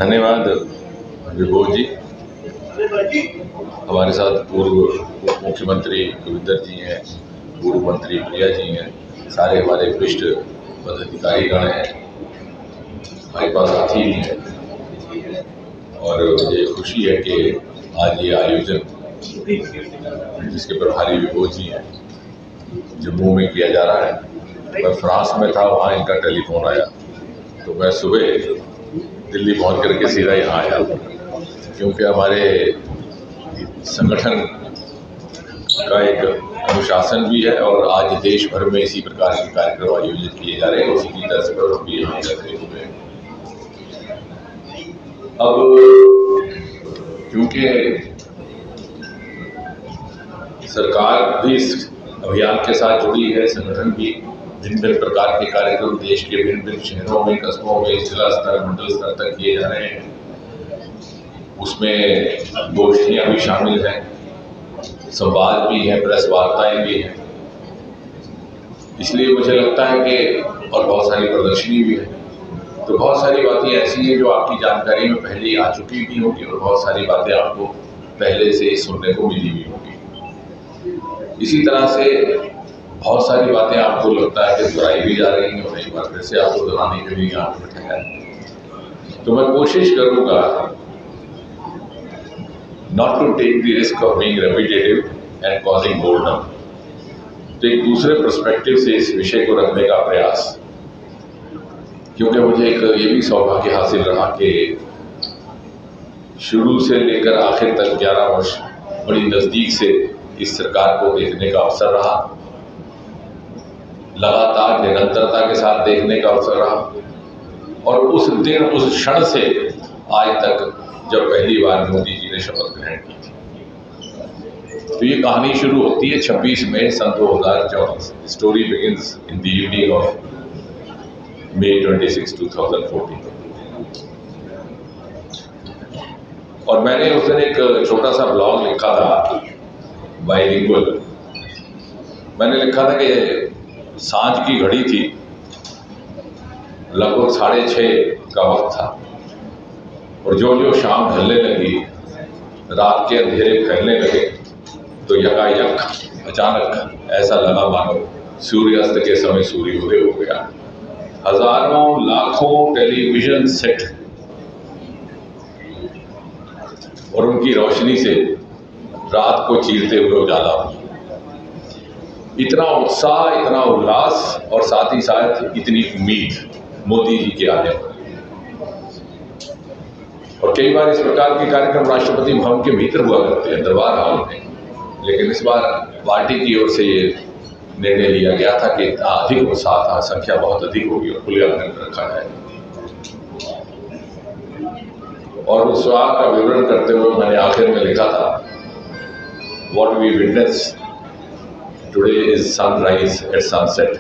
धन्यवाद विभोर जी। हमारे साथ पूर्व उप मुख्यमंत्री कविंदर जी हैं, पूर्व मंत्री प्रिया जी हैं, सारे हमारे वरिष्ठ पदाधिकारीगण हैं, हमारे पास साथी भी हैं और मुझे खुशी है कि आज ये आयोजन जिसके प्रभारी विभोर जी हैं जम्मू में किया जा रहा है। मैं फ्रांस में था, वहाँ इनका टेलीफोन आया तो मैं सुबह दिल्ली पहुँच करके सीधा यहाँ आया, क्योंकि हमारे संगठन का एक अनुशासन भी है और आज देश भर में इसी प्रकार के कार्यक्रम आयोजित किए जा रहे हैं। उसी की तर्ज पर हम भी यहाँ लगे हुए हैं। अब क्योंकि सरकार भी इस अभियान के साथ जुड़ी है, संगठन भी भिन्न भिन्न प्रकार के कार्यक्रम देश के भिन्न भिन्न शहरों में, कस्बों में, जिला स्तर, मंडल स्तर तक किए जा रहे हैं। उसमें गोष्ठियाँ भी शामिल हैं, संवाद भी है, प्रेस वार्ताएं भी हैं। इसलिए मुझे लगता है कि और बहुत सारी प्रदर्शनी भी है, तो बहुत सारी बातें ऐसी हैं जो आपकी जानकारी में पहले ही आ चुकी भी होगी और बहुत सारी बातें आपको पहले से ही सुनने को मिली भी होगी। इसी तरह से बहुत सारी बातें आपको लगता है कि दोहराई भी जा रही हैं और एक बार फिर से आपको दोहराने के लिए यहाँ पर बैठा है। तो मैं कोशिश करूँगा not to take the risk of being repetitive and causing boredom, तो एक दूसरे पर्सपेक्टिव से इस विषय को रखने का प्रयास, क्योंकि मुझे एक ये भी सौभाग्य हासिल रहा कि शुरू से लेकर आखिर तक 11 वर्ष बड़ी नज़दीक से इस सरकार को देखने का अवसर रहा, लगातार निरंतरता के साथ देखने का अवसर रहा और उस दिन, उस क्षण से आज तक जब पहली बार मोदी जी ने शपथ ग्रहण की थी। तो ये कहानी शुरू होती है 26 मई सन 2014। Story begins in the evening of May 26, 2014। और मैंने उस दिन एक छोटा सा ब्लॉग लिखा था, बाइलिंगुअल। मैंने लिखा था कि सांझ की घड़ी थी, लगभग 6:30 का वक्त था और जो जो शाम ढलने लगी, रात के अंधेरे फैलने लगे, तो यकायक अचानक ऐसा लगा मानो सूर्यास्त के समय सूर्योदय हो गया। हजारों लाखों टेलीविजन सेट और उनकी रोशनी से रात को चीरते हुए उजाला हुआ। इतना उत्साह, इतना उल्लास और साथ ही साथ इतनी उम्मीद मोदी जी के आने पर। और कई बार इस प्रकार के कार्यक्रम राष्ट्रपति भवन के भीतर हुआ करते हैं, दरबार हॉल में, लेकिन इस बार पार्टी की ओर से ये निर्णय लिया गया था कि अधिक उत्साह था, संख्या बहुत अधिक होगी और खुले आंगन में रखा जाए। और उत्साह का विवरण करते हुए मैंने आखिर में लिखा था, what we witness today is sunrise at sunset,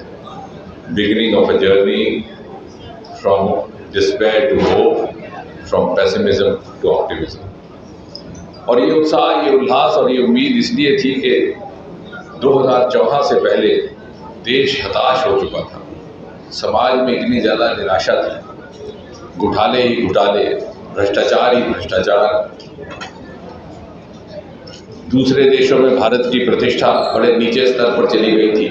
beginning of a journey from despair to hope, from pessimism to optimism. और ये उत्साह, ये उल्लास और ये उम्मीद इसलिए थी कि 2014 से पहले देश हताश हो चुका था, समाज में इतनी ज़्यादा निराशा थी, घोटाले ही घोटाले, भ्रष्टाचार ही भ्रष्टाचार। दूसरे देशों में भारत की प्रतिष्ठा बड़े नीचे स्तर पर चली गई थी।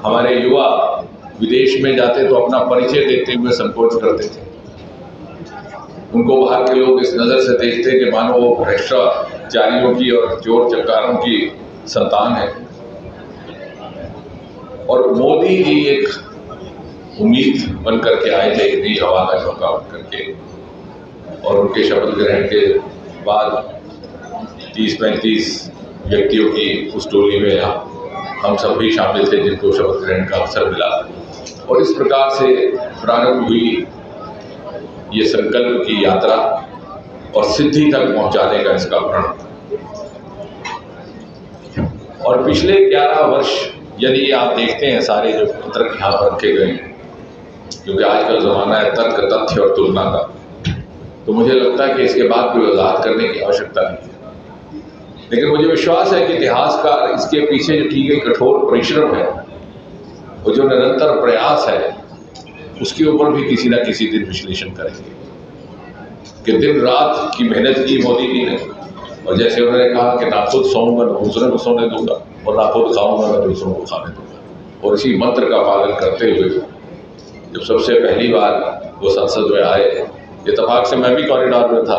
हमारे युवा विदेश में जाते तो अपना परिचय देते हुए संकोच करते थे। उनको बाहर के लोग इस नज़र से देखते कि मानो वो भ्रष्टाचारियों की और चोर चकारों की संतान है। और मोदी जी एक उम्मीद बन करके आए थे, एक नई हवा का झोंका बन करके। और उनके शपथ ग्रहण के बाद 30-35 व्यक्तियों की उस टोली में हम सब भी शामिल थे जिनको शपथ ग्रहण का अवसर मिला। और इस प्रकार से प्रारंभ हुई ये संकल्प की यात्रा और सिद्धि तक पहुंचाने का इसका प्रण। और पिछले 11 वर्ष यदि आप देखते हैं सारे जो तर्क यहाँ पर रखे गए हैं, क्योंकि आजकल ज़माना है तर्क, तथ्य और तुलना का, तो मुझे लगता है कि इसके बाद कोई वजाहत करने की आवश्यकता नहीं है। लेकिन मुझे विश्वास है कि इतिहासकार इसके पीछे जो की गई कठोर परिश्रम है और जो निरंतर प्रयास है, उसके ऊपर भी किसी न किसी दिन विश्लेषण करेंगे। कि दिन रात की मेहनत की मोदी जी ने, और जैसे उन्होंने कहा कि ना खुद सोऊंगा ना दूसरों को सोने दूंगा और ना खुद खाऊंगा ना दूसरों को खाने दूंगा, और इसी मंत्र का पालन करते हुए जब सबसे पहली बार वो संसद में आए, इत्तेफाक से मैं भी कॉरिडोर में था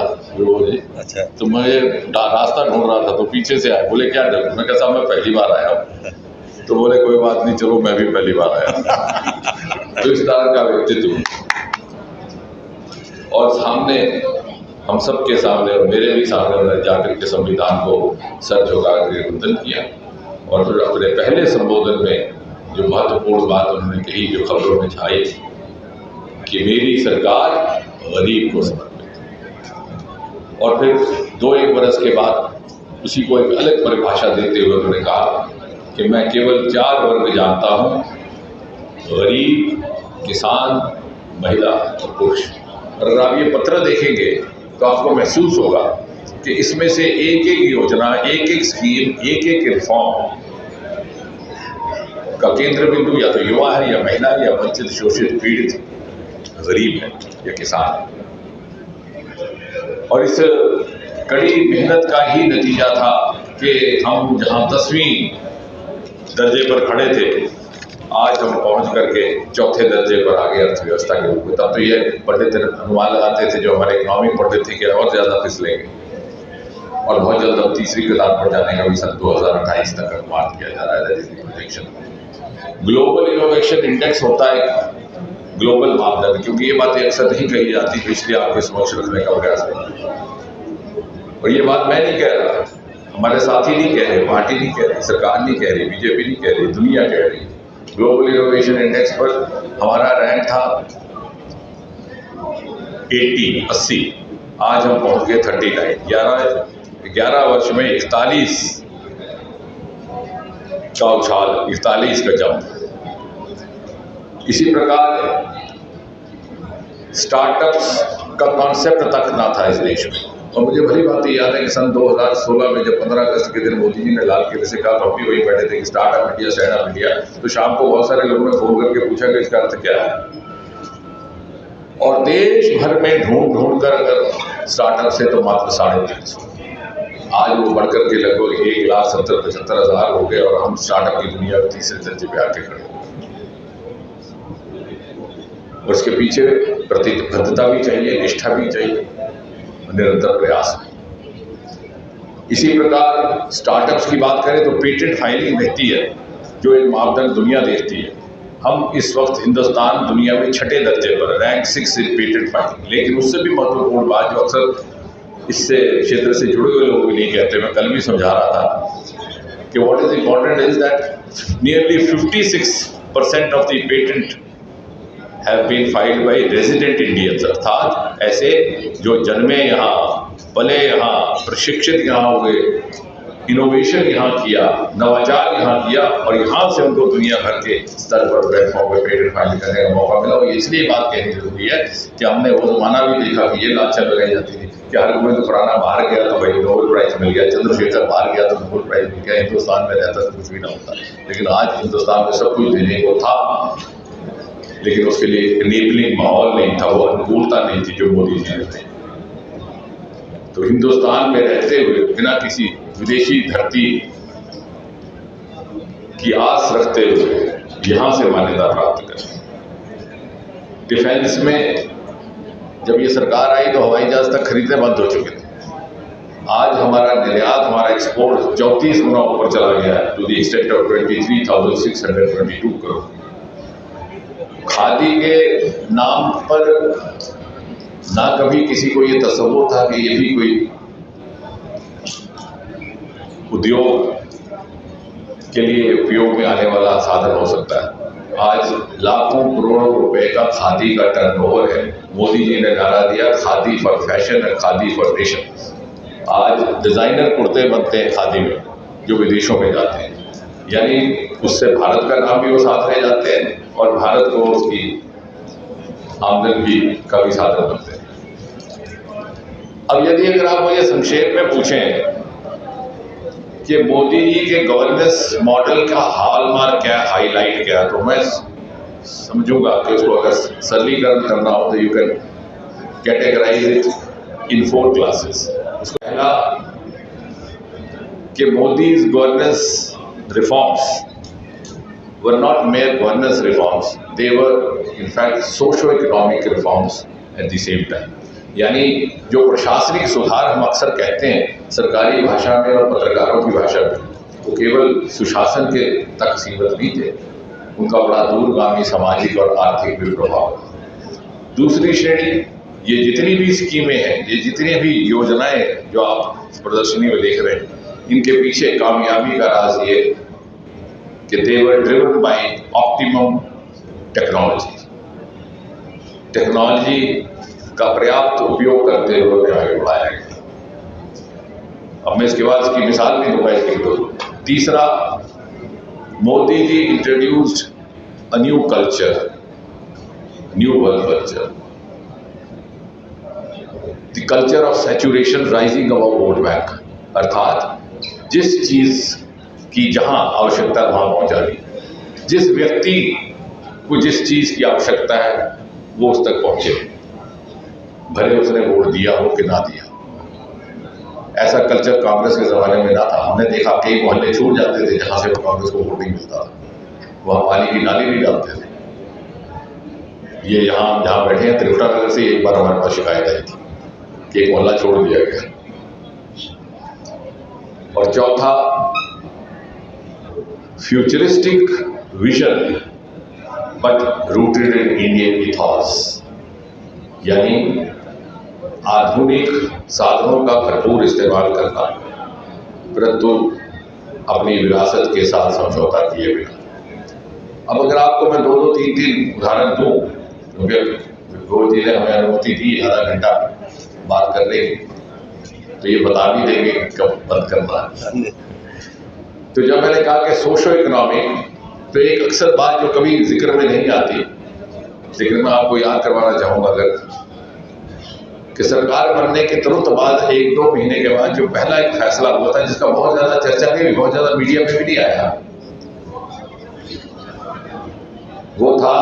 अच्छा। तो मैं रास्ता ढूंढ रहा था, तो पीछे से आए, बोले क्या जरूर, मैं कहा साहब मैं पहली बार आया हूँ। तो बोले कोई बात नहीं, चलो मैं भी पहली बार आया। तो इस तरह का व्यक्तित्व, और सामने हम सब के सामने और मेरे भी सामने उन्होंने जाकर के संविधान को सर झुका कर वंदन किया, और फिर अपने पहले संबोधन में जो महत्वपूर्ण बात उन्होंने कही, जो खबरों में छाई कि मेरी सरकार गरीब को समर्पित, और फिर 2-1 बरस के बाद उसी को एक अलग परिभाषा देते हुए उन्होंने कहा कि मैं केवल 4 वर्ग जानता हूँ, गरीब, किसान, महिला और पुरुष। और अगर आप ये पत्र देखेंगे तो आपको महसूस होगा कि इसमें से एक एक योजना, एक एक स्कीम, एक एक रिफॉर्म का केंद्र बिंदु या तो युवा है, या महिला, या वंचित, शोषित, पीड़ित, गरीब है, या किसान है। और इस कड़ी मेहनत का ही नतीजा था कि हम जहां 10वीं दर्जे पर खड़े थे, आज हम पहुंच करके 4थे दर्जे पर आ गए अर्थव्यवस्था के रूप में। तब तो ये पंडित अनुमान लगाते थे, जो हमारे इकोनॉमिक पंडित थे, कि और ज्यादा फिसलेंगे, और बहुत जल्द हम 3री कतार पर जाने का भी सन 2028 तक अनुमान किया जा रहा है प्रोजेक्शन। ग्लोबल इनोवेशन इंडेक्स होता है ग्लोबल मापदंड, क्योंकि ये बातें अक्सर नहीं कही जाती, तो इसलिए आपके समक्ष रखने का प्रयास है। और ये बात मैं नहीं कह रहा, हमारे साथी नहीं कह रहे, पार्टी नहीं कह रही, सरकार नहीं कह रही, बीजेपी नहीं कह रही, दुनिया कह रही। ग्लोबल इनोवेशन इंडेक्स पर हमारा रैंक था 80, आज हम पहुंच गए 39। 11 वर्ष में 41 का उछाल, 41 का जंप। इसी प्रकार स्टार्टअप्स का कॉन्सेप्ट तक ना था इस देश में। और मुझे भली बात याद है कि सन 2016 में जब 15 अगस्त के दिन मोदी जी ने लाल किले से कहा, तो हम भी वही बैठे थे कि स्टार्टअप इंडिया, स्टैंडअप इंडिया। तो शाम को बहुत सारे लोगों ने फोन करके पूछा कि इसका अर्थ क्या है, और देश भर में ढूंढ कर अगर स्टार्टअप से तो मात्र 350, आज वो बढ़कर के लगभग 1,70,75,000 हो गए, और हम स्टार्टअप की दुनिया में 3रे दर्जे पे आके खड़े। और इसके पीछे प्रतिबद्धता भी चाहिए, निष्ठा भी चाहिए, निरंतर प्रयास है। इसी प्रकार स्टार्टअप्स की बात करें तो पेटेंट फाइलिंग रहती है, जो एक मापदंड दुनिया देखती है। हम इस वक्त हिंदुस्तान दुनिया में 6ठे दर्जे पर, रैंक 6 इन पेटेंट फाइलिंग। लेकिन उससे भी महत्वपूर्ण बात, जो अक्सर इससे क्षेत्र से जुड़े हुए लोग भी नहीं कहते, मैं कल भी समझा रहा था कि what is important is that nearly 56% of the patent have been filed by resident Indians, अर्थात ऐसे जो जन्मे यहाँ, पले यहाँ, प्रशिक्षित यहाँ हुए, इनोवेशन यहाँ किया, नवाचार यहाँ किया, और यहाँ से उनको दुनिया भर के स्तर पर प्लेटफॉर्म पर पेटेंट फाइल करने का मौका मिला। और इसलिए बात कहनी जरूरी है कि हमने वो जमाना भी देखा कि ये लालचा लगाई जाती थी कि हर कोई तो पुराना बाहर गया तो भाई नोबेल प्राइज मिल गया, चंद्रशेखर बाहर गया तो नोबेल प्राइज मिल गया, हिंदुस्तान में रहता तो कुछ भी ना होता। लेकिन आज हिंदुस्तान में सब कुछ देने को था, लेकिन उसके लिए इनेबलिंग माहौल नहीं था, वो अनुकूलता नहीं थी जो मोदी जी ने दी। तो हिंदुस्तान में रहते हुए बिना किसी विदेशी धरती की आस रखते हुए यहां से मान्यता प्राप्त करें। डिफेंस में जब ये सरकार आई तो हवाई जहाज तक खरीदने बंद हो चुके थे। आज हमारा निर्यात, हमारा एक्सपोर्ट 34 गुना ऊपर चला गया है, to the extent of 23,622 crore. Khadi के नाम पर ना कभी किसी को ये तसव्वुर था कि ये भी कोई उद्योग के लिए उपयोग में आने वाला साधन हो सकता है। आज लाखों करोड़ों रुपए का खादी का टर्नओवर है। मोदी जी ने नारा दिया, खादी फॉर फैशन और खादी फॉर नेशन। आज डिजाइनर कुर्ते बनते हैं खादी में, जो विदेशों में जाते हैं, यानी उससे भारत का नाम भी वो साथ ले जाते हैं और भारत को उसकी आमदनी का भी साधन बनते हैं। अब यदि अगर आप मुझे संक्षेप में पूछें कि मोदी जी के गवर्नेंस मॉडल का हॉलमार्क क्या, हाईलाइट क्या, तो मैं समझूंगा कि उसको अगर सरलीकरण करना हो तो you can categorise it in 4 classes. उसको पहला कि Modi's governance reforms were not mere governance reforms, they were in fact socio-economic reforms at the same time. यानी जो प्रशासनिक सुधार हम अक्सर कहते हैं सरकारी भाषा में और पत्रकारों की भाषा में, वो केवल सुशासन के तक सीमित नहीं थे, उनका बड़ा दूरगामी सामाजिक और आर्थिक भी प्रभाव था। दूसरी श्रेणी, ये जितनी भी स्कीमें हैं, ये जितनी भी योजनाएं जो आप प्रदर्शनी में देख रहे हैं, इनके पीछे कामयाबी का राज ये कि they were driven by optimum technology. Technology का पर्याप्त उपयोग करते हुए उन्हें आगे बढ़ाया गया। अब मैं इसके बाद इसकी मिसाल नहीं दूंगा, इसकी तो तीसरा, Modi ji introduced a new culture, new world culture, the culture of saturation rising above vote bank, अर्थात जिस चीज की जहां आवश्यकता वहां पहुंचा दी, जिस व्यक्ति को जिस चीज की आवश्यकता है वो उस तक पहुंचे, भले उसने वोट दिया हो कि ना दिया। ऐसा कल्चर कांग्रेस के जमाने में ना था। हमने देखा कई मोहल्ले छूट जाते थे जहां से वो कांग्रेस को वोट नहीं मिलता था, वहां पानी की नाली नहीं डालते थे। ये यहाँ जहां बैठे हैं त्रिपुरा नगर से एक बार हमारे पास शिकायत आई थी कि एक मोहल्ला छोड़ दिया गया। और चौथा, futuristic vision but rooted in Indian ethos, यानी आधुनिक साधनों का भरपूर इस्तेमाल करना, परंतु अपनी विरासत के साथ समझौता किए बिना। अब अगर आपको मैं 2-2, 3-3 उदाहरण दूं, क्योंकि गौर जी ने हमें अनुमति दी आधा घंटा बात करने की, तो ये बता भी देंगे कब बंद करना है। तो जब मैंने कहा कि सोशो इकोनॉमिक, तो एक अक्सर बात जो कभी जिक्र में नहीं आती, लेकिन मैं आपको याद करवाना चाहूंगा अगर, कि सरकार बनने के तुरंत बाद 1-2 महीने के बाद जो पहला एक फैसला हुआ था, जिसका बहुत ज्यादा चर्चा नहीं, बहुत ज्यादा मीडिया में भी नहीं आया, वो था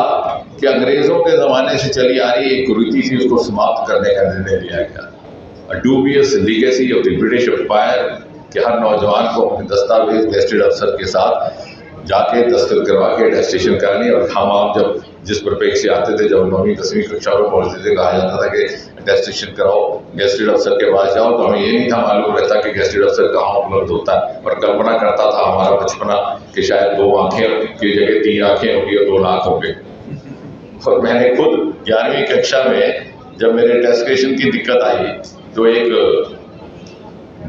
कि अंग्रेजों के जमाने से चली आ रही एक कुरीति थी, उसको समाप्त करने का निर्णय लिया गया। Dubious legacy of the British empire, कि हर नौजवान को अपने दस्तावेज गेस्टेड अफसर के साथ जाके दस्तखत करवा के अटेस्टेशन करानी। और हम आप जब जिस परिप्रेक्ष्य से आते थे, जब 9वीं 10वीं कक्षा में पढ़ते थे, कहा जाता था कि अटेस्टेशन कराओ, गेस्टेड अफसर के पास जाओ, तो हमें ये नहीं था मालूम रहता कि गेस्टेड अफसर कहाँ उपलब्ध होता है। और कल्पना करता था हमारा बचपना कि शायद 2 आंखें की जगह 3 आंखें होंगी और 2 लाख होंगे। और मैंने खुद 11वीं कक्षा में जब मेरे अटेस्टेशन की दिक्कत आई, तो एक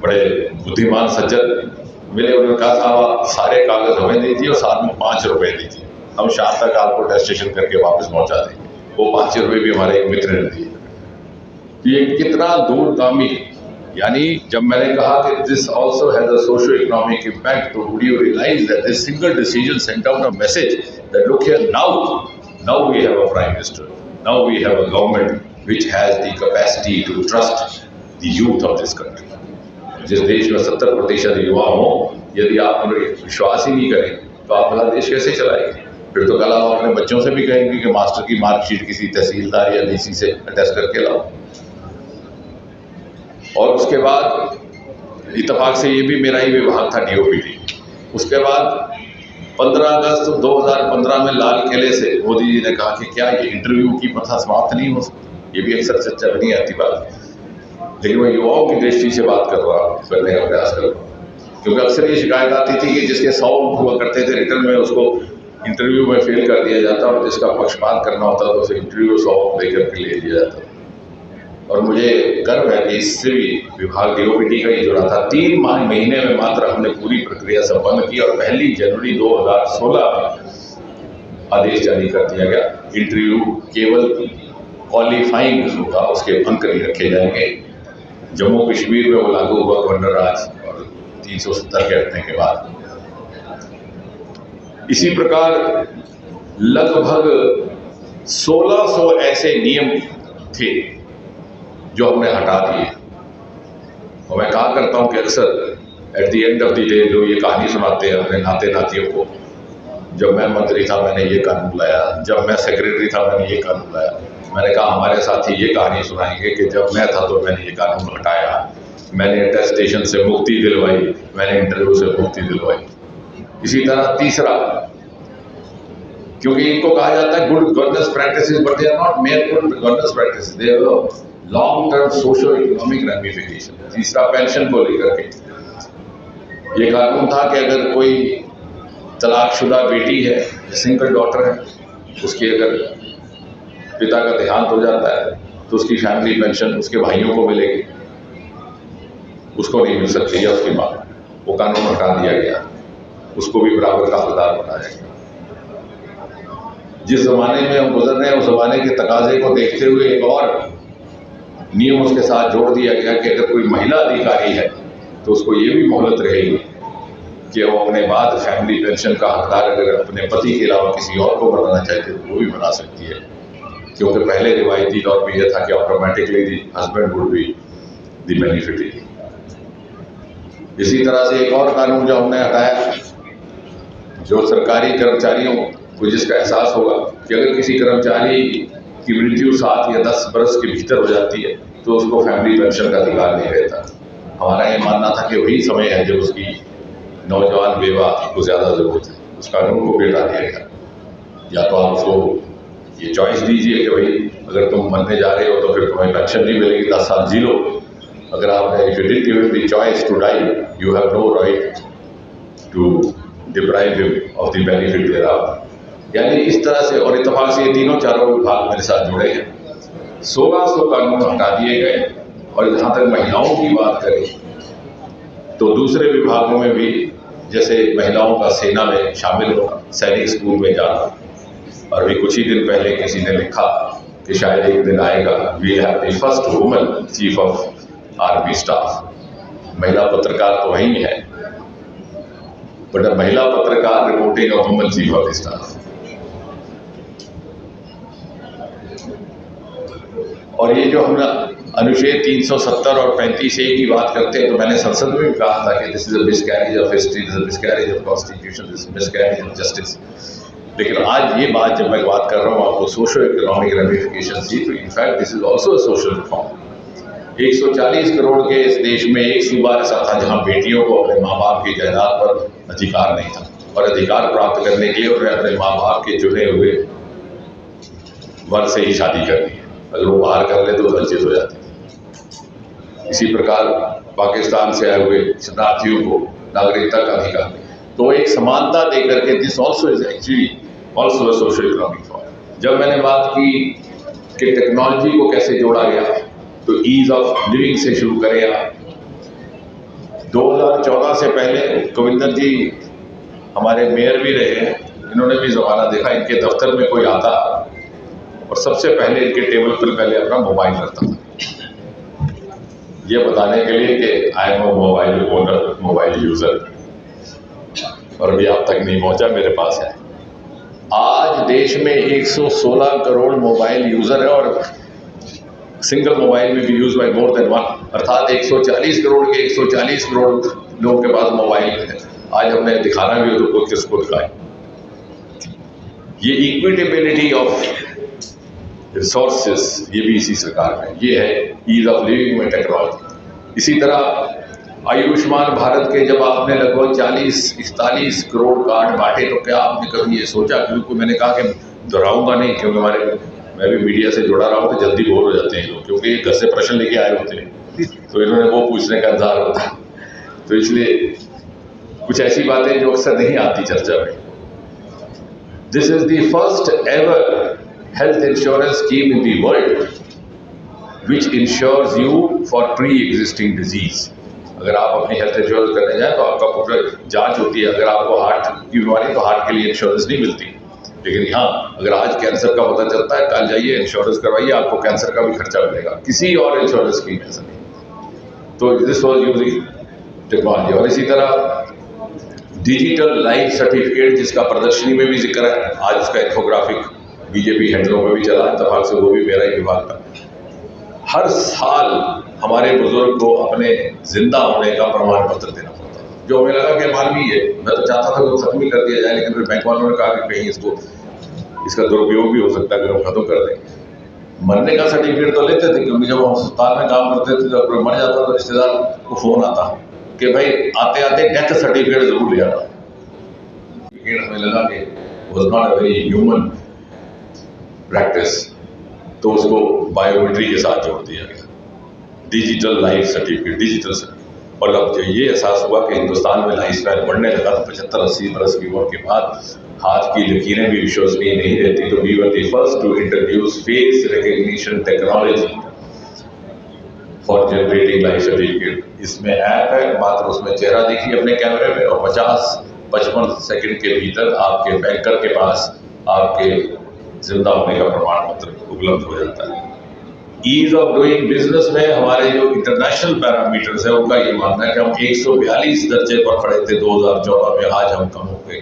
बड़े बुद्धिमान सज्जन मिले, उन्होंने कहा साहब सारे कागज हमें दीजिए और साथ में 5 रुपए दीजिए, हम शाम तक आपको अटेस्टेशन करके वापस पहुंचा देंगे। वो 5 रुपए भी हमारे एक मित्र ने दिए। ये कितना दूरगामी, यानी जब मैंने कहा कि this also has a socio economic impact, तो would you realise that this single decision sent out a message that look here, now we have a prime minister, now we have a government which has the capacity to trust the youth of this country. जिस देश में 70% युवा हो, यदि आप उन्हें विश्वास ही नहीं करें तो आप अपना देश कैसे चलाएंगे? फिर तो कल आप अपने बच्चों से भी कहेंगे कि मास्टर की मार्कशीट किसी तहसीलदार या डीसी से अटेस्ट करके लाओ। और उसके बाद इत्तेफाक से ये भी मेरा ही विभाग था, डीओपीटी। उसके बाद 15 अगस्त 2015 में लाल किले से मोदी जी ने कहा कि क्या ये इंटरव्यू की प्रथा समाप्त नहीं हो सकती। ये भी अक्सर चर्चा नहीं आती बात, लेकिन मैं युवाओं की दृष्टि से बात करने का प्रयास कर रहा हूँ, क्योंकि अक्सर ये शिकायत आती थी कि जिसके 100 हुआ करते थे रिटर्न में, उसको इंटरव्यू में फेल कर दिया जाता, और जिसका पक्षपात करना होता तो उसे इंटरव्यू 100 लेकर के ले लिया जाता। और मुझे गर्व है कि इससे भी विभाग डीओपीटी का ही जुड़ा था। 3 महीने में मात्र हमने पूरी प्रक्रिया संपन्न की, और 1 जनवरी 2016 में आदेश जारी कर दिया गया, इंटरव्यू केवल क्वालिफाइंग होगा, उसके अंक नहीं रखे जाएंगे। जम्मू कश्मीर में वो लागू हुआ गवर्नर राज और 370 के हटने के बाद। इसी प्रकार लगभग 1600 ऐसे नियम थे जो हमने हटा दिए। और मैं कहा करता हूं कि अक्सर at the end of the day जो ये कहानी सुनाते हैं अपने नाते नातियों को, जब मैं मंत्री था मैंने ये कानून लाया, जब मैं सेक्रेटरी था मैंने ये कानून लाया। मैंने कहा हमारे साथी ये कहानी सुनाएंगे कि जब मैं था तो मैंने ये कानून हटाया, मैंने अटेस्टेशन से मुक्ति दिलवाई, मैंने इंटरव्यू से मुक्ति दिलवाई। इसी तरह तीसरा, क्योंकि इनको कहा जाता है good governance practices, but they are not mere good governance practices, they are long term social economic ramification. तीसरा, पेंशन को लेकर के ये कानून था कि अगर कोई तलाकशुदा बेटी है, सिंगल डॉटर है, उसकी अगर पिता का देहांत हो जाता है तो उसकी फैमिली पेंशन उसके भाइयों को मिलेगी, उसको नहीं मिल सकती है उसकी माँ। वो कानून हटा दिया गया, उसको भी बराबर का हकदार बनाया गया। जिस जमाने में हम गुजर रहे हैं उस जमाने के तकाजे को देखते हुए एक और नियम उसके साथ जोड़ दिया गया कि अगर कोई महिला अधिकारी है तो उसको ये भी मोहलत रहेगी कि वो अपने बाद फैमिली पेंशन का हकदार अगर अपने पति के अलावा किसी और को बनाना चाहते तो वो भी बना सकती है, क्योंकि पहले रिवायती तौर पर यह था कि automatically the husband would be the beneficiary. इसी तरह से एक और कानून जो हमने हटाया, जो सरकारी कर्मचारियों को जिसका एहसास होगा कि अगर किसी कर्मचारी की मृत्यु 7 या 10 बरस के भीतर हो जाती है तो उसको फैमिली पेंशन का अधिकार नहीं रहता। हमारा ये मानना था कि वही समय है जब उसकी नौजवान बेवा को ज़्यादा ज़रूरत है, उस कानून को भी हटा दिया गया। या तो आप उसको ये चॉइस दीजिए कि भाई अगर तुम मरने जा रहे हो तो फिर तुम्हें पेंशन नहीं मिलेगी, 10 साल जी लो। अगर आपने if you did give him the choice to die, you have no right to deprive him of the benefit thereof. यानी इस तरह से, और इत्तेफाक से ये तीनों चारों विभाग मेरे साथ जुड़े हैं। 1600 कानून हटा दिए गए। और जहाँ तक महिलाओं की बात करें तो दूसरे विभागों में भी, जैसे महिलाओं का सेना में शामिल होना, सैनिक स्कूल में जाना, और भी कुछ ही दिन पहले किसी ने लिखा कि शायद एक दिन आएगा we have the first woman chief of army staff. महिला पत्रकार तो वही है, बट अब महिला पत्रकार reporting of woman chief of staff. और ये जो हम अनुच्छेद 370 और 35A की बात करते हैं, तो मैंने संसद में भी कहा था कि this is a miscarriage of history, this is a miscarriage of constitution, this is miscarriage of justice. लेकिन आज ये बात जब मैं बात कर रहा हूँ आपको सोशो इकोनॉमिक रेमिफिकेशन की, तो in fact this is also a social reform. 140 crore के इस देश में एक सूबा ऐसा था जहाँ बेटियों को अपने माँ बाप की जायदाद पर अधिकार नहीं था, और अधिकार प्राप्त करने के लिए उन्हें अपने माँ बाप के चुने हुए वर्ग से ही शादी करनी है। अगर वो बाहर कर ले तो वंचित हो जाती है। इसी प्रकार पाकिस्तान से आए हुए शरणार्थियों को नागरिकता का अधिकार नहीं। तो एक समानता देकर के this also is actually also a social economic form. जब मैंने बात की कि टेक्नोलॉजी को कैसे जोड़ा गया, तो ईज ऑफ लिविंग से शुरू करें आप। 2014 से पहले कविंदर जी हमारे मेयर भी रहे हैं, इन्होंने भी ज़माना देखा। इनके दफ्तर में कोई आता और सबसे पहले इनके टेबल पर पहले अपना मोबाइल रखता था, ये बताने के लिए कि I am a mobile owner, mobile user. और अभी आप तक नहीं पहुंचा, मेरे पास है। आज देश में 116 करोड़ मोबाइल यूज़र है, और सिंगल मोबाइल में भी use by more than one, अर्थात 140 करोड़ के 140 करोड़ लोगों के पास मोबाइल है। आज हमने दिखाना भी हो तो किसको दिखाए। ये इक्विटेबिलिटी ऑफ रिसोर्सेस, ये भी इसी सरकार में, ये है ईज ऑफ लिविंग में टेक्नोलॉजी। इसी तरह आयुष्मान भारत के जब आपने लगभग 40-41 करोड़ कार्ड बांटे, तो क्या आपने कभी ये सोचा? क्योंकि मैंने कहा कि दोहराऊंगा नहीं, क्योंकि मैं भी मीडिया से जुड़ा रहा हूँ तो जल्दी बोर हो जाते हैं लोग, क्योंकि घर से प्रश्न लेके आए होते हैं तो इन्होंने वो पूछने का इंतजार होता है, तो इसलिए कुछ ऐसी बातें जो अक्सर नहीं आती चर्चा में। This is the first ever health insurance scheme in the world which insures you for pre existing disease. अगर आप अपनी हेल्थ इंश्योरेंस करने जाए तो आपका पूरा जांच होती है। अगर आपको हार्ट की बीमारी, तो हार्ट के लिए इंश्योरेंस नहीं मिलती, लेकिन यहाँ अगर आज कैंसर का पता चलता है, कल जाइए इंश्योरेंस करवाइए, आपको कैंसर का भी खर्चा मिलेगा। किसी और इंश्योरेंस स्कीम में ऐसा नहीं। तो दिस वाज यूजिंग टेक्नोलॉजी। और इसी तरह डिजिटल लाइफ सर्टिफिकेट, जिसका प्रदर्शनी में भी जिक्र है, आज उसका इन्फोग्राफिक बीजेपी हैंडलों में भी चला, इत्तेफाक से वो भी मेरा ही विभाग था। हर साल हमारे बुजुर्ग को अपने जिंदा होने का प्रमाण पत्र देना पड़ता है, जो हमें लगा कि मानवीय है। मैं तो चाहता था कि वो खत्म ही कर दिया जाए, लेकिन फिर बैंक वालों ने कहा कि कहीं इसका दुरुपयोग भी हो सकता है अगर हम खत्म कर दें। मरने का सर्टिफिकेट तो लेते थे, क्योंकि जब हम अस्पताल में काम करते थे तो अगर मर जाता तो रिश्तेदार को फोन आता कि भाई आते आते डेथ सर्टिफिकेट जरूर ले आना। हमें लगा कि was not a very human practice, तो उसको बायोमेट्री के साथ जोड़ दिया गया, digital life certificate, digital certificate. और अब जब ये एहसास हुआ कि हिंदुस्तान में लाइफ स्पैन बढ़ने लगा तो 75-80 बरस की उम्र के बाद हाथ की लकीरें भी विश्वसनीय नहीं रहती, तो we were the first to introduce face recognition technology for generating life certificate. इसमें ऐप है, मात्र उसमें चेहरा देखिए अपने कैमरे में और 50-55 सेकंड के भीतर आपके बैंकर के पास आपके जिंदा होने का प्रमाण पत्र उपलब्ध हो जाता है। ईज ऑफ डूइंग बिजनेस में हमारे जो इंटरनेशनल पैरामीटर्स है उनका ये मानना है कि हम 142 दर्जे पर खड़े थे 2014 में, आज हम कम हो गए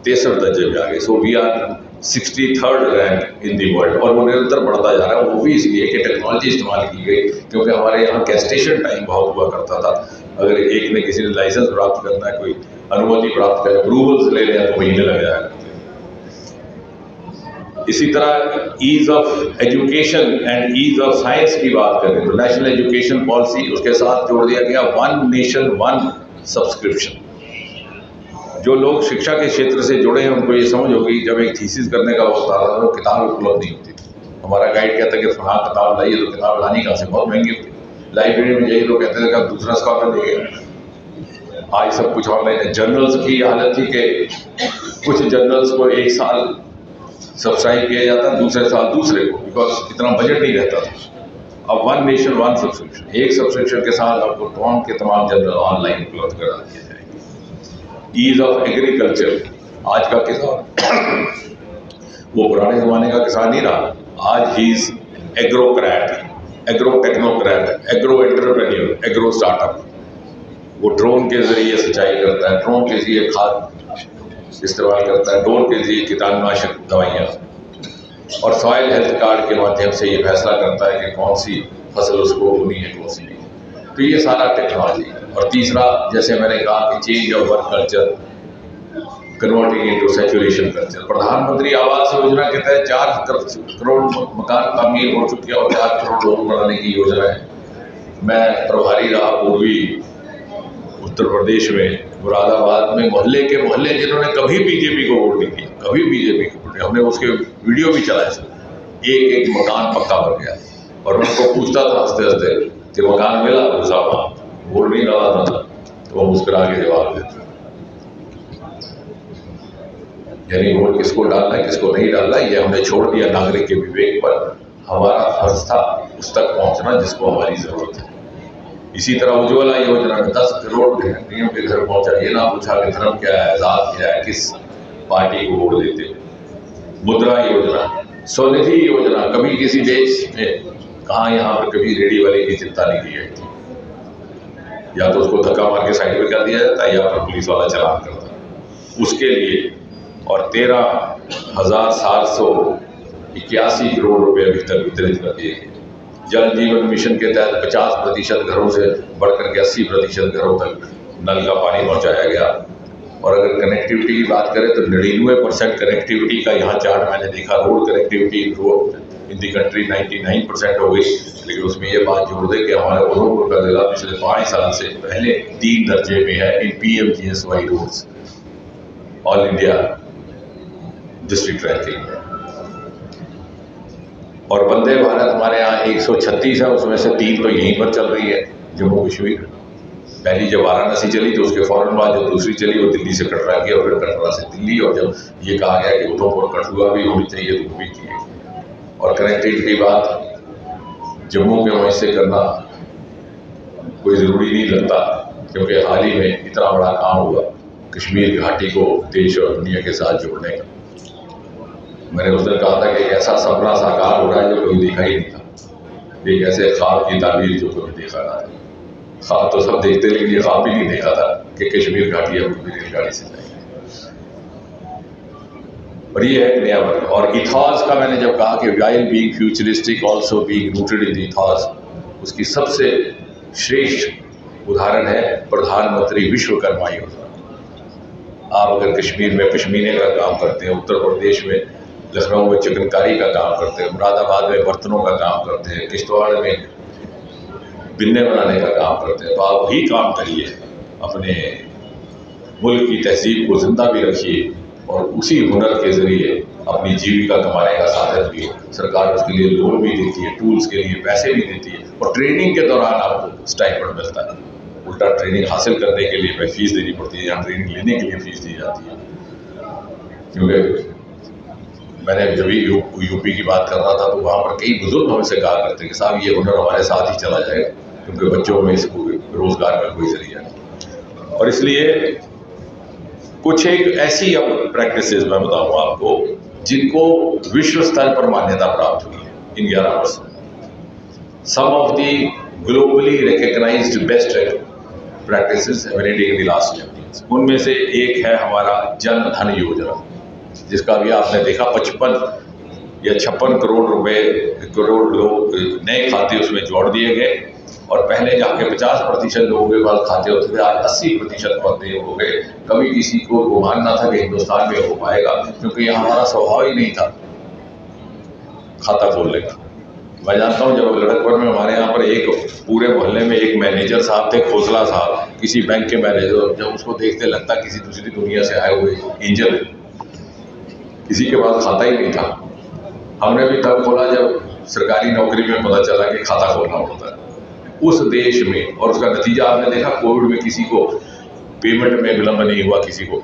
63 दर्जे में आ गए। So we are 63rd rank in the world, और वो निरंतर बढ़ता जा रहा है। वो भी इसलिए कि टेक्नोलॉजी इस्तेमाल की गई, क्योंकि हमारे यहाँ गेस्टेशन टाइम बहुत हुआ करता था। अगर एक ने किसी ने लाइसेंस प्राप्त करना है, कोई अनुमति प्राप्त करे, अप्रूवल्स ले लें तो महीने लग जाएगा। इसी तरह ease of education and ease of science की बात करें तो नेशनल एजुकेशन पॉलिसी, उसके साथ जोड़ दिया गया 1 नेशन 1 सब्सक्रिप्शन। जो लोग शिक्षा के क्षेत्र से जुड़े हैं उनको ये समझ होगी, जब एक थीसिस करने का वक्त आता था तो किताब उपलब्ध नहीं होती थी। हमारा गाइड कहता है कि फलां किताब लाइए, तो किताब लानी कहाँ से, बहुत महंगी होती। लाइब्रेरी में जाइए तो कहते थे कि दूसरा स्कॉलर लेंगे। आज सब कुछ ऑनलाइन है। जर्नल्स की हालत थी कि कुछ जर्नल्स को एक साल सब्सक्राइब किया जाता, दूसरे साल दूसरे को, बिकॉज इतना बजट नहीं रहता था। अब 1 नेशन 1 सब्सक्रिप्शन, एक सब्सक्रिप्शन के साथ आपको टॉन के तमाम जर्नल ऑनलाइन उपलब्ध करा दिए जाएंगे। ईज ऑफ एग्रीकल्चर, आज का किसान वो पुराने जमाने का किसान नहीं रहा, आज ही is agrocrat, agro technocrat, agro entrepreneur, agro startup. वो ड्रोन के जरिए सिंचाई करता है, ड्रोन के जरिए खाद इस्तेमाल करता है, ड्रोन के जरिए कीटाणुनाशक दवाइयाँ, और सॉइल हेल्थ कार्ड के माध्यम से ये फैसला करता है कि कौन सी फसल उसको होनी है, कौन सी नहीं। तो ये सारा टेक्नोलॉजी। और तीसरा, जैसे मैंने कहा कि change of work culture converting into saturation culture. प्रधानमंत्री आवास योजना के तहत 4 करोड़ मकान तामीर हो चुके हैं और 4 करोड़ लोग बनाने की योजना है। मैं प्रभारी रहा पूर्वी उत्तर प्रदेश में, मुरादाबाद में, मोहल्ले के मोहल्ले जिन्होंने कभी बीजेपी को वोट नहीं दिया, कभी बीजेपी को वोट, हमने उसके वीडियो भी चलाए सर, एक एक मकान पक्का बन गया। और मैं उनको पूछता था हंसते हंसते कि मकान मिला, वोट नहीं डाला था, तो वो मुस्कुरा के जवाब देते। यानी वोट किसको डालना है, किसको नहीं डालना है, ये हमने छोड़ दिया नागरिक के विवेक पर। हमारा फर्ज था उस तक पहुंचना जिसको हमारी जरूरत है। इसी तरह उज्ज्वला योजना में 10 करोड़ गृहिणियों के घर पहुंचा, ये ना पूछा कि धर्म क्या है, जात क्या है, किस पार्टी को वोट देते। मुद्रा योजना, स्वनिधि योजना, कभी किसी देश में कहाँ यहाँ पर कभी रेडी वाले की चिंता नहीं की गई थी। या तो उसको धक्का मार के साइड में कर दिया जाता है, या फिर पुलिस वाला चलान करता है उसके लिए। और 13,781 करोड़ रुपए अभी तक वितरित कर दिए गए। जल जीवन मिशन के तहत 50% घरों से बढ़कर के 80% घरों तक नल का पानी पहुंचाया गया। और अगर कनेक्टिविटी की बात करें तो 99% कनेक्टिविटी का यहाँ चार्ट मैंने देखा। रोड कनेक्टिविटी इन दी कंट्री 99% हो गई, लेकिन उसमें ये बात जोड़ दे कि हमारे उधमपुर का जिला पिछले 5 साल से पहले 3 दर्जे में है in PMGSY roads, all India district ranking में। और वंदे भारत हमारे यहाँ 136 है, उसमें से 3 तो यहीं पर चल रही है, जम्मू कश्मीर। पहली जब वाराणसी चली तो उसके फौरन बाद जो दूसरी चली वो दिल्ली से कटरा की, और फिर कटरा से दिल्ली, और जब ये कहा गया कि उधमपुर कठुआ भी होनी चाहिए तो वो भी की। और कनेक्टिविटी की बात जम्मू के वहीं से करना कोई ज़रूरी नहीं लगता, क्योंकि हाल ही में इतना बड़ा काम हुआ कश्मीर घाटी को देश और दुनिया के साथ जोड़ने का। मैंने उस दिन कहा था कि एक ऐसा सपना साकार हो रहा है जो कभी देखा ही नहीं था, एक ऐसे ख्वाब की ताबीर जो कभी देखा ना था। ख्वाब तो सब देखते, लेकिन ये ख्वाब भी नहीं देखा था कि कश्मीर घाटी हम कभी रेलगाड़ी से जाएंगे। और ये है एक नया वर्ग। और इथॉस का मैंने जब कहा कि while being futuristic also being rooted in the ethos, उसकी सबसे श्रेष्ठ उदाहरण है प्रधानमंत्री विश्वकर्मा योजना। आप अगर कश्मीर में पश्मीने का काम करते हैं, उत्तर प्रदेश में लखनऊ में चिकनकारी का काम करते हैं, मुरादाबाद में बर्तनों का काम करते हैं, किश्तवाड़ में बिन्ने बनाने का काम करते हैं, तो आप भी काम करिए, अपने मुल्क की तहजीब को जिंदा भी रखिए और उसी हुनर के ज़रिए अपनी जीविका कमाने का साधन भी हो। सरकार उसके लिए लोन भी देती है, टूल्स के लिए पैसे भी देती है और ट्रेनिंग के दौरान आपको स्टाइपेंड मिलता है। उल्टा ट्रेनिंग हासिल करने के लिए फीस देनी पड़ती है, यहाँ ट्रेनिंग लेने के लिए फीस दी जाती है। क्योंकि मैंने जब भी यूपी की बात कर रहा था तो वहाँ पर कई बुजुर्ग हमसे कहा करते कि साहब ये हुनर हमारे साथ ही चला जाएगा, क्योंकि बच्चों में इसको रोजगार का कोई जरिया नहीं। और इसलिए कुछ एक ऐसी अब प्रैक्टिसेस मैं बताऊँगा आपको जिनको विश्व स्तर पर मान्यता प्राप्त हुई है इन 11 वर्षों में। Some of the globally recognised best practices emanating in the last 10 years। उनमें से एक है हमारा जन धन योजना, जिसका भी आपने देखा 55 या 56 करोड़ लोग नए खाते उसमें जोड़ दिए गए और पहले जाके 50% लोगों के पास खाते होते थे, आज 80% खाते हो गए। कभी किसी को गुमान ना था कि हिंदुस्तान में हो पाएगा, क्योंकि यहाँ हमारा स्वभाव ही नहीं था खाता खोलने का। मैं जानता हूँ जब लड़कपुर में हमारे यहाँ पर एक पूरे मोहल्ले में एक मैनेजर साहब थे, खोसला साहब, किसी बैंक के मैनेजर, जब उसको देखते लगता किसी दूसरी दुनिया से आए हुए एंजल, किसी के पास खाता ही नहीं था। हमने भी तब खोला जब सरकारी नौकरी में पता चला कि खाता खोलना होता है उस देश में, और उसका नतीजा आपने देखा, कोविड में किसी को पेमेंट में विलंब नहीं हुआ किसी को।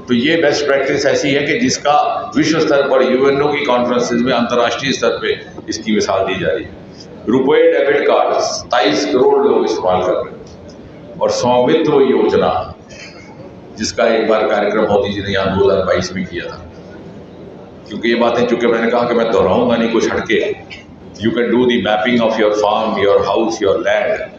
तो ये बेस्ट प्रैक्टिस ऐसी है कि जिसका विश्व स्तर पर यूएनओ की कॉन्फ्रेंसेज में अंतर्राष्ट्रीय स्तर पे इसकी मिसाल दी जा रही है। रुपए डेबिट कार्ड 27 करोड़ लोग इस्तेमाल कर रहे हैं। और स्वामित्व योजना, जिसका एक बार कार्यक्रम मोदी जी ने यहाँ 2022 में किया था। क्योंकि ये बातें चूंकि मैंने कहा कि मैं दोहराऊंगा नहीं कुछ हटके। You can do the mapping of your farm, your house, your land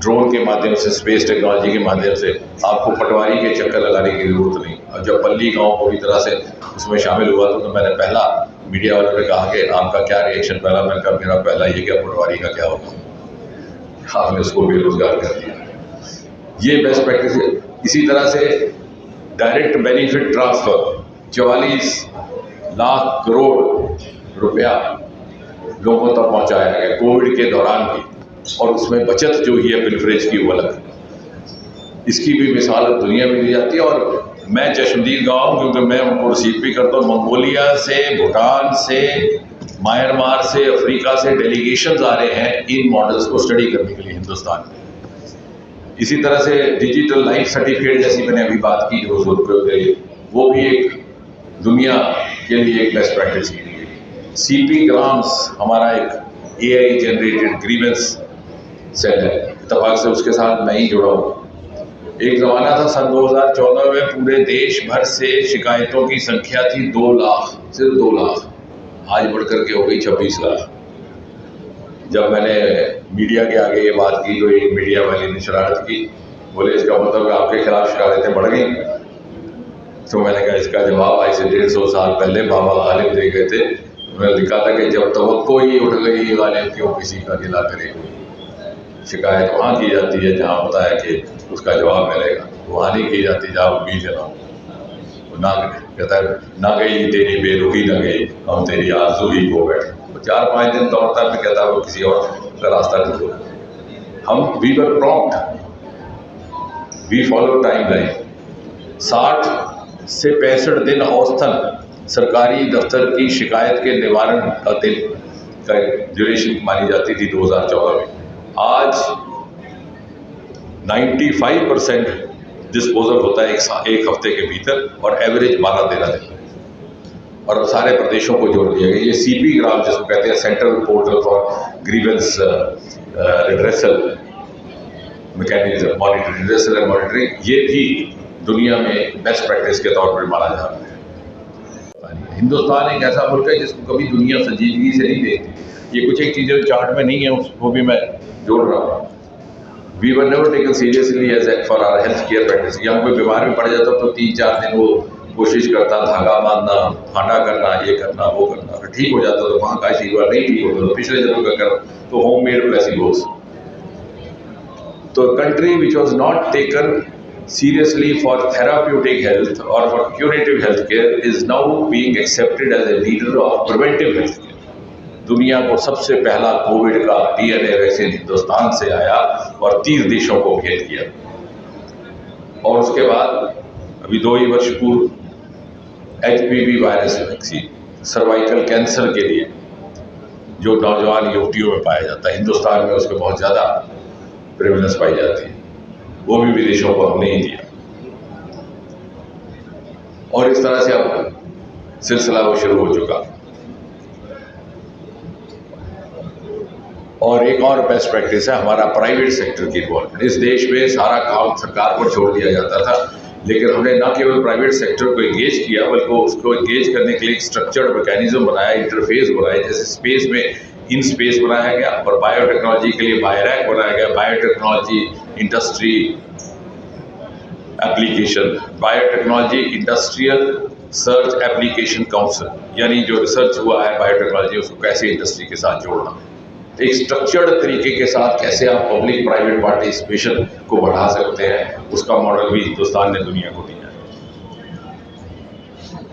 drone के माध्यम से, स्पेस टेक्नोलॉजी के माध्यम से। आपको पटवारी के चक्कर लगाने की जरूरत नहीं। और जब पल्ली गांव पूरी तरह से उसमें शामिल हुआ तो मैंने पहला मीडिया वालों ने कहा कि आपका क्या रिएक्शन पहला, मैंने कहा मेरा पहला ये क्या पटवारी का क्या होगा, आपने उसको बेरोजगार कर दिया। ये बेस्ट प्रैक्टिस है। इसी तरह से direct benefit transfer 44 lakh crore रुपया लोगों तक पहुंचाया गया कोविड के दौरान भी, और उसमें बचत जो ही है पिलफरेज की वो अलग। इसकी भी मिसाल दुनिया में दी जाती है। और मैं चश्मदीद गवाह हूँ क्योंकि मैं उनको रिसीव भी करता हूँ। मंगोलिया से, भूटान से, म्यांमार से, अफ्रीका से डेलीगेशंस आ रहे हैं इन मॉडल्स को स्टडी करने के लिए हिंदुस्तान में। इसी तरह से डिजिटल लाइफ सर्टिफिकेट जैसी मैंने अभी बात की जो सदुपयोग के लिए, वो भी एक दुनिया के लिए एक बेस्ट प्रैक्टिस की गई। सीपी ग्राम्स हमारा एक एआई जनरेटेड ग्रीवेंस सेल है, इत्तेफाक से उसके साथ मैं ही जुड़ा हूँ। एक ज़माना था सन 2014 में पूरे देश भर से शिकायतों की संख्या थी 2 लाख, सिर्फ 2 लाख, आज बढ़कर के हो गई 26 लाख। जब मैंने मीडिया के आगे ये बात की तो एक मीडिया वाले ने शरारत की, बोले इसका मतलब आपके खिलाफ शिकायतें बढ़ गई। तो मैंने कहा इसका जवाब आज से 150 साल पहले बाबा गालिब दे गए थे। उन्होंने लिखा था कि जब तवक्को ही उठ गई गालिब क्यों किसी का गिला करे। शिकायत वहाँ की जाती है जहाँ पता है कि उसका जवाब मिलेगा, वहाँ नहीं की जाती जहाँ उम्मीद है ना। कहता है ना गई तेरी बेरुखी न गई, हम तेरी आरज़ू ही खो बैठे। तो 4-5 दिन दौड़ता है, कहता है वो किसी और का रास्ता ढूंढो। हम we were prompt, we follow timeline. 60 से 65 दिन औसतन सरकारी दफ्तर की शिकायत के निवारण का दिन का ड्यूरेशन मानी जाती थी 2014 में। आज 95% डिस्पोजल होता है एक हफ्ते के भीतर और एवरेज 12-13 दिन। और सारे प्रदेशों को जोड़ दिया गया। ये सीपी ग्राम जिसको कहते हैं, central portal for grievance redressal mechanism, monitoring, redressal and monitoring, ये भी दुनिया में बेस्ट प्रैक्टिस के तौर पर माना जा रहा है। हिंदुस्तान एक ऐसा मुल्क है जिसको कभी दुनिया संजीदगी से नहीं देखती। ये कुछ एक चीज़ें चार्ट में नहीं है, उसको भी मैं जोड़ रहा हूँ। We were never taken seriously as for our health care practice. या कोई बीमार भी पड़ जाता तो 3-4 दिन वो कोशिश करता, धागा बांधना, फांडा करना, ये करना, वो करना, फिर ठीक हो जाता तो वहाँ का एक बार नहीं ठीक होता तो पिछले दिनों का कर, तो होम मेड प्लेसिबोस। तो country which was not taken seriously for therapeutic health or for curative healthcare is now being accepted as a leader of preventive healthcare. दुनिया को सबसे पहला कोविड का DNA वैक्सीन हिंदुस्तान से आया और 30 देशों को भेज किया। और उसके बाद अभी 2 ही वर्ष पूर्व HPV virus vaccine cervical cancer के लिए जो नौजवान युवतियों में पाया जाता है, हिंदुस्तान में उसके बहुत ज़्यादा प्रेवलेंस पाई जाती है, वो भी विदेशों को हमने ही दिया। और इस तरह से अब सिलसिला वो शुरू हो चुका। और एक और बेस्ट प्रैक्टिस है हमारा प्राइवेट सेक्टर की इन्वॉल्वमेंट। इस देश में सारा काम सरकार पर छोड़ दिया जाता था, लेकिन हमने न केवल प्राइवेट सेक्टर को एंगेज किया बल्कि उसको एंगेज करने के लिए एक स्ट्रक्चर्ड मैकेनिज्म बनाया, इंटरफेस बनाया। जैसे स्पेस में इन स्पेस बनाया गया और बायोटेक्नोलॉजी के लिए बायोरैक बनाया गया, biotechnology industry application, biotechnology industrial search application council, यानी जो रिसर्च हुआ है बायोटेक्नोलॉजी उसको कैसे इंडस्ट्री के साथ जोड़ना, एक स्ट्रक्चर्ड तरीके के साथ कैसे आप पब्लिक प्राइवेट पार्टिसिपेशन को बढ़ा सकते हैं, उसका मॉडल भी हिंदुस्तान ने दुनिया को दिया है।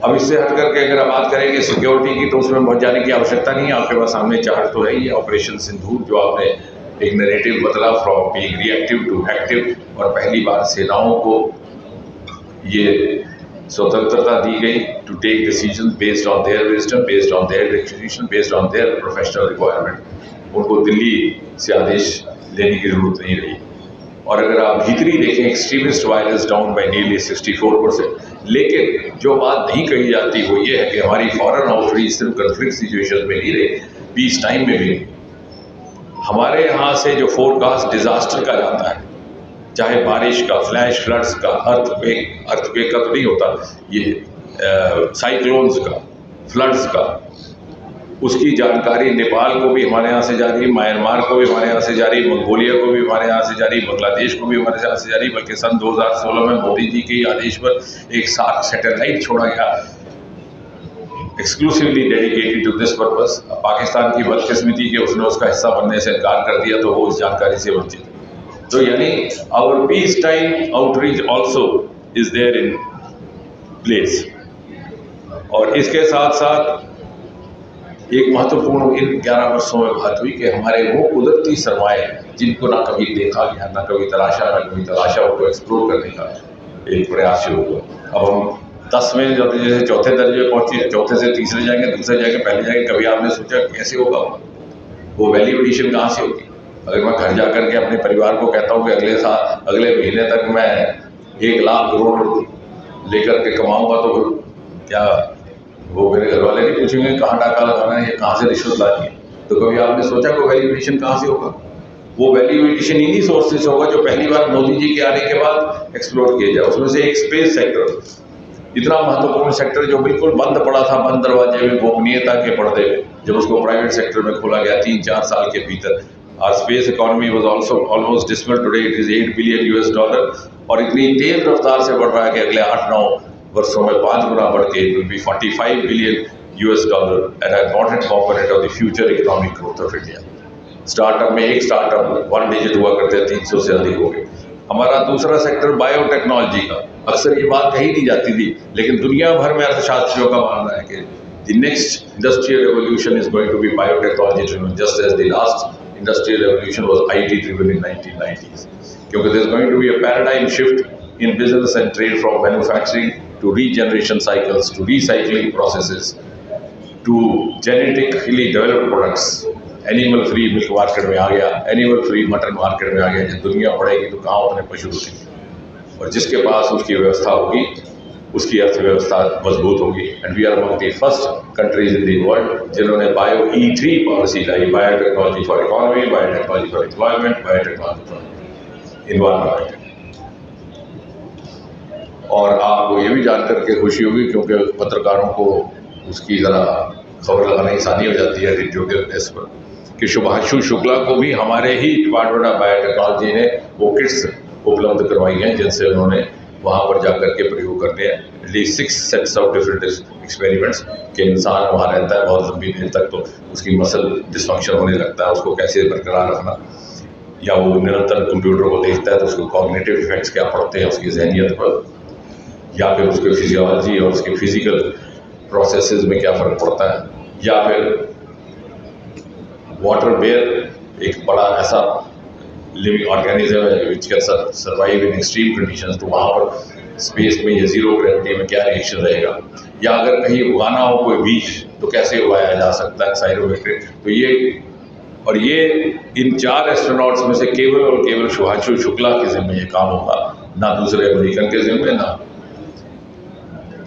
अब इससे हट करके अगर आप बात करेंगे सिक्योरिटी की, तो उसमें बहुत जाने की आवश्यकता नहीं है। आपके पास सामने चार्ट तो है ही, ऑपरेशन सिंदूर जो आपने एक नैरेटिव बदला from being reactive to active, और पहली बार सेनाओं को ये स्वतंत्रता दी गई to take decision based on their wisdom, based on their description, based on their professional requirement. उनको दिल्ली से आदेश लेने की जरूरत नहीं रही। और अगर आप भीतरी देखें, extremist violence down by nearly 64%। लेकिन जो बात नहीं कही जाती वो ये है कि हमारी फॉरेन आउटरीच सिर्फ कन्फ्लिक्ट सिचुएशन में नहीं रहे, पीस टाइम में भी हमारे यहाँ से जो फोरकास्ट डिजास्टर का जाता है, चाहे बारिश का, फ्लैश फ्लड्स का, अर्थक्वेक का तो नहीं होता, ये साइक्लोन्स का, फ्लड्स का, उसकी जानकारी नेपाल को भी हमारे यहाँ से जारी, म्यांमार को भी हमारे यहाँ से जारी, मंगोलिया को भी हमारे यहाँ से जारी, बांग्लादेश को भी हमारे यहाँ से जारी। बल्कि सन 2016 में मोदी जी के आदेश पर एक सार्क सैटेलाइट छोड़ा गया exclusively dedicated to this purpose. Pakistan की बदकिस्मती के उसने उसका हिस्सा बनने से इनकार कर दिया, तो वो उस जानकारी से वंचित। तो यानी our peace time outreach also is there in place. और इसके साथ साथ एक महत्वपूर्ण इन 11 वर्षों में बात हुई कि हमारे वो कुदरती सरमाए जिनको ना कभी देखा गया, ना कभी तलाशा उनको एक्सप्लोर करने का एक प्रयास शुरू हुआ। अब हम 10वें जैसे चौथे दर्जे में पहुंचे, चौथे से तीसरे जाएंगे, दूसरे जाएंगे, पहले जाएंगे। कभी आपने सोचा कैसे होगा वो वैल्यू एडिशन कहाँ से होगी? अगर मैं घर जा करके अपने परिवार को कहता हूँ कि अगले महीने तक मैं 1 लाख करोड़ लेकर के कमाऊंगा, तो क्या वो मेरे घर वाले नहीं पूछेंगे कहाँ डाका लगाना है या कहाँ से रिश्वत लानी है? तो कभी आपने सोचा कि वैल्यू एडिशन कहाँ से होगा? वो वैल्यू एडिशन इन्हीं सोर्सेज से होगा जो पहली बार मोदी जी के आने के बाद एक्सप्लोर किया जाए। उसमें से एक स्पेस सेक्टर, इतना महत्वपूर्ण सेक्टर जो बिल्कुल बंद पड़ा था, बंद दरवाजे में, गोपनीयता के पर्दे में, जब उसको प्राइवेट सेक्टर में खोला गया 3-4 साल के भीतर। और space economy was also almost dismal, today it is $8 billion, और इतनी तेज रफ्तार से बढ़ रहा है कि अगले 8-9 वर्षों में 5 गुना बढ़ के it will be $45 billion and an important component of the future economic growth of India। Startup में एक स्टार्टअप 1 डिजिट हुआ करते हैं, 300 से अधिक हो गए। हमारा दूसरा सेक्टर बायोटेक्नोलॉजी का, अक्सर ये बात कही नहीं जाती थी, लेकिन दुनिया भर में अर्थशास्त्रियों का मानना है कि the next industrial revolution is going to be biotechnology driven, just as the last industrial revolution was IT driven in 1990s। क्योंकि there is going to be a paradigm shift in business and trade, from manufacturing to regeneration cycles to recycling processes to genetically developed products। Animal free milk market में आ गया, animal free mutton market में आ गया। जब दुनिया बढ़ेगी तो कहाँ अपने पशु रुकेंगे, और जिसके पास उसकी व्यवस्था होगी उसकी अर्थव्यवस्था मजबूत होगी। And we are among the first countries in the world जिन्होंने बायो E3 पॉलिसी लाई, biotechnology for economy, biotechnology for employment, biotechnology for environment. और आपको ये भी जानकर के खुशी होगी, क्योंकि पत्रकारों को उसकी ज़रा खबर लगाना आसानी हो जाती है रेडियो के बेस पर, कि शुभांशु शुक्ला को भी हमारे ही डिपार्टमेंट ऑफ बायोटेक्नोलॉजी ने वो किट्स उपलब्ध करवाई हैं, जिनसे उन्होंने वहाँ पर जाकर के प्रयोग करने हैं। At least 6 sets of different experiments कि इंसान वहाँ रहता है बहुत लंबी देर तक, तो उसकी मसल डिसफंक्शन होने लगता है, उसको कैसे बरकरार रखना। या वो निरंतर कंप्यूटर को देखता है तो उसको कॉग्निटिव इफेक्ट्स क्या पड़ते हैं उसकी जहनियत पर, या फिर उसके फिजियोलॉजी और उसके फिजिकल प्रोसेसेस में क्या फ़र्क पड़ता है, या फिर वाटर बेयर एक बड़ा ऐसा लिविंग ऑर्गेनिज्म है which can survive in extreme conditions, तो वहाँ पर स्पेस में या जीरो ग्रेविटी में क्या रिएक्शन रहेगा, या अगर कहीं उगाना हो कोई बीज तो कैसे उगाया जा सकता है साइरोमेट्रिक। तो ये इन 4 एस्ट्रोनॉट्स में से केवल और केवल शुभांशु शुक्ला के जिम्मे ये काम होगा, ना दूसरे अमेरिकन के जिम्मे, ना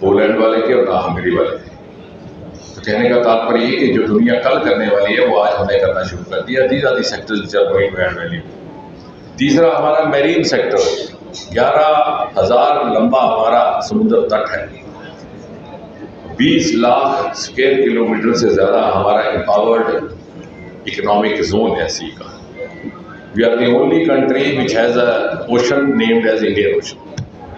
पोलैंड वाले के और ना हंगरी वाले के। तो कहने का तात्पर्य ये कि जो दुनिया कल करने वाली है वो आज हमने करना शुरू कर दिया। These are the sectors which are going to add value. तीसरा हमारा मैरीन सेक्टर, 11,000 लंबा हमारा समुद्र तट है, 20 लाख स्क्वायर किलोमीटर से ज़्यादा हमारा एम्पावर्ड इकोनॉमिक जोन है सी का। We are the only country which has a ocean named as Indian Ocean.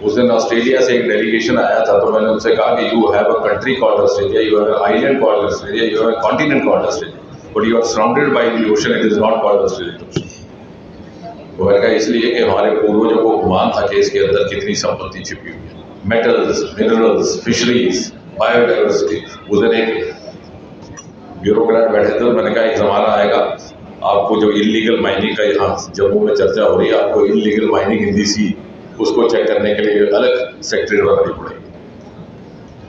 उस दिन ऑस्ट्रेलिया से एक डेलीगेशन आया था तो मैंने उनसे कहा कि you have a country called Australia, you have a island called Australia, you have a continent called Australia, but you are surrounded by the ocean, it is not called Australian ocean. तो मैंने कहा इसलिए कि हमारे पूर्वजों को गुमान था कि इसके अंदर कितनी संपत्ति छिपी हुई है, मेटल्स, मिनरल्स, फिशरीज, बायोडाइवर्सिटी। उस दिन एक ब्यूरोक्रेट बैठे थे, मैंने कहा एक ज़माना आएगा आपको जो इलीगल माइनिंग का यहाँ जम्मू में चर्चा हो रही है, आपको इलीगल माइनिंग इन दी सी उसको चेक करने के लिए अलग सेक्रेटरी बनानी पड़ेगी।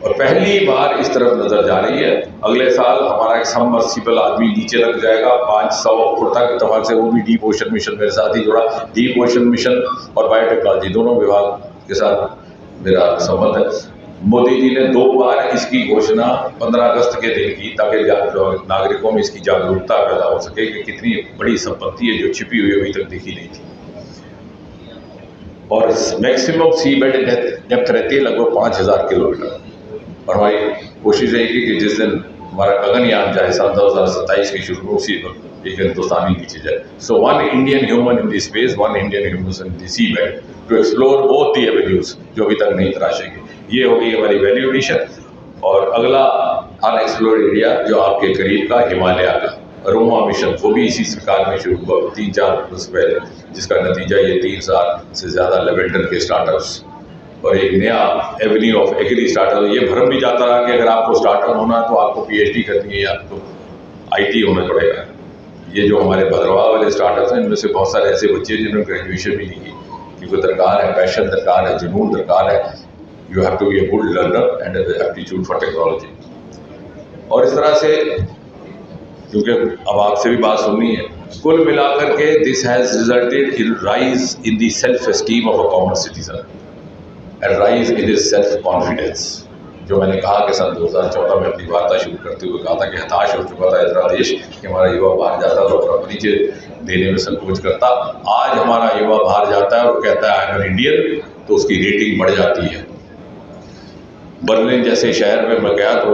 और पहली बार इस तरफ नजर जा रही है। अगले साल हमारा एक सबमर्सिबल आदमी नीचे लग जाएगा 500 फुट तक, इत्तेफाक से वो भी डीप ओशन मिशन मेरे साथ ही जुड़ा। डीप ओशन मिशन और बायोटेक्नोलॉजी दोनों विभाग के साथ मेरा संबंध है। मोदी जी ने 2 बार इसकी घोषणा 15 अगस्त के दिन की ताकि नागरिकों में इसकी जागरूकता पैदा हो सके कि कितनी बड़ी संपत्ति है जो छिपी हुई अभी तक दिखी नहीं थी। और मैक्सिमम सी बेड डेप्थ रहती है लगभग 5,000 किलोमीटर। और हमारी कोशिश रहेगी कि जिस दिन हमारा गगनयान जाए साल 2027 की शुरू उसी वक्त एक हिंदुस्तानी नीचे जाए। So 1 Indian human in the space, 1 Indian human in the sea bed to explore both the avenues जो अभी तक नहीं तराशेंगे। ये होगी हमारी वैल्यू एडिशन। और अगला अनएक्सप्लोर्ड एरिया जो आपके करीब का हिमालय का रोमा मिशन, वो भी इसी सरकार में शुरू हुआ 3-4 वर्ष पहले, जिसका नतीजा ये 3 साल से ज़्यादा लेवेंडर के स्टार्टअप्स और एक नया एवेन्यू ऑफ एग्री स्टार्टअप। ये भरम भी जाता रहा कि अगर आपको स्टार्टअप होना है तो आपको PhD करनी है या आपको IT होना पड़ेगा। ये जो हमारे भद्रवाह वाले स्टार्टअप्स हैं इनमें से बहुत सारे ऐसे बच्चे जिन्होंने ग्रेजुएशन भी नहीं की, क्योंकि दरकार है पैशन, दरकार है जुनून, दरकार है you have to be a good learner and aptitude for technology. और इस तरह से क्योंकि अब आपसे भी बात सुननी है, कुल मिलाकर के this has resulted in rise in the self esteem of a common citizen and rise in his self confidence. जो मैंने कहा कि सन 2014 में अपनी वार्ता शुरू करते हुए कहा था कि हताश हो चुका था इतना देश कि हमारा युवा बाहर जाता तो अपना परिचय देने में संकोच करता। आज हमारा युवा बाहर जाता है और कहता है आई एम इंडियन, तो उसकी रेटिंग बढ़ जाती है। बर्लिन जैसे शहर में मैं गया तो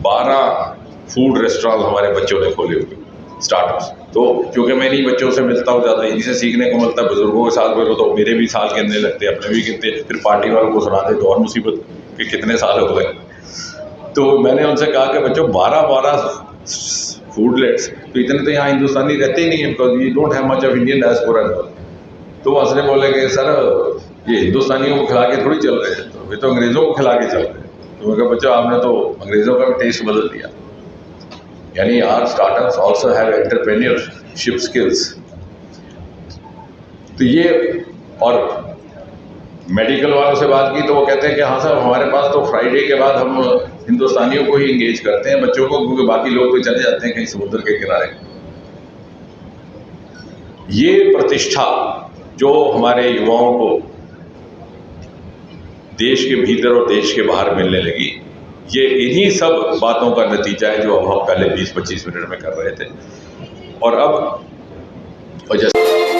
12 फूड रेस्टोरेंट हमारे बच्चों ने खोले हुए स्टार्टअप्स। तो क्योंकि मैं इन्हीं बच्चों से मिलता हूँ, ज़्यादा इन्हीं से सीखने को मिलता है। बुजुर्गों के साथ मिलो तो मेरे भी साल गिनने लगते, अपने भी गिनते, फिर पार्टी वालों को सुनाते तो और मुसीबत कि कितने साल हो गए। तो मैंने उनसे कहा कि बच्चों 12 फूडलेट्स, तो इतने तो यहाँ हिंदुस्तानी रहते ही नहीं है, because you don't have much of Indian diaspora. तो हंसने बोले कि सर ये हिंदुस्तानियों को खिला के थोड़ी चल रहे हैं, तो वे तो अंग्रेज़ों को खिला के चल रहे हैं। तो मैं कहा बच्चों आपने तो अंग्रेज़ों का भी टेस्ट बदल दिया। यानी our startups also have entrepreneurship skills. तो ये, और मेडिकल वालों से बात की तो वो कहते हैं कि हाँ सर हमारे पास तो फ्राइडे के बाद हम हिंदुस्तानियों को ही इंगेज करते हैं, बच्चों को, क्योंकि बाकी लोग तो चले जाते हैं कहीं समुद्र के किनारे। ये प्रतिष्ठा जो हमारे युवाओं को देश के भीतर और देश के बाहर मिलने लगी, ये इन्हीं सब बातों का नतीजा है जो अब हम पहले 20-25 मिनट में कर रहे थे। और अब जैसे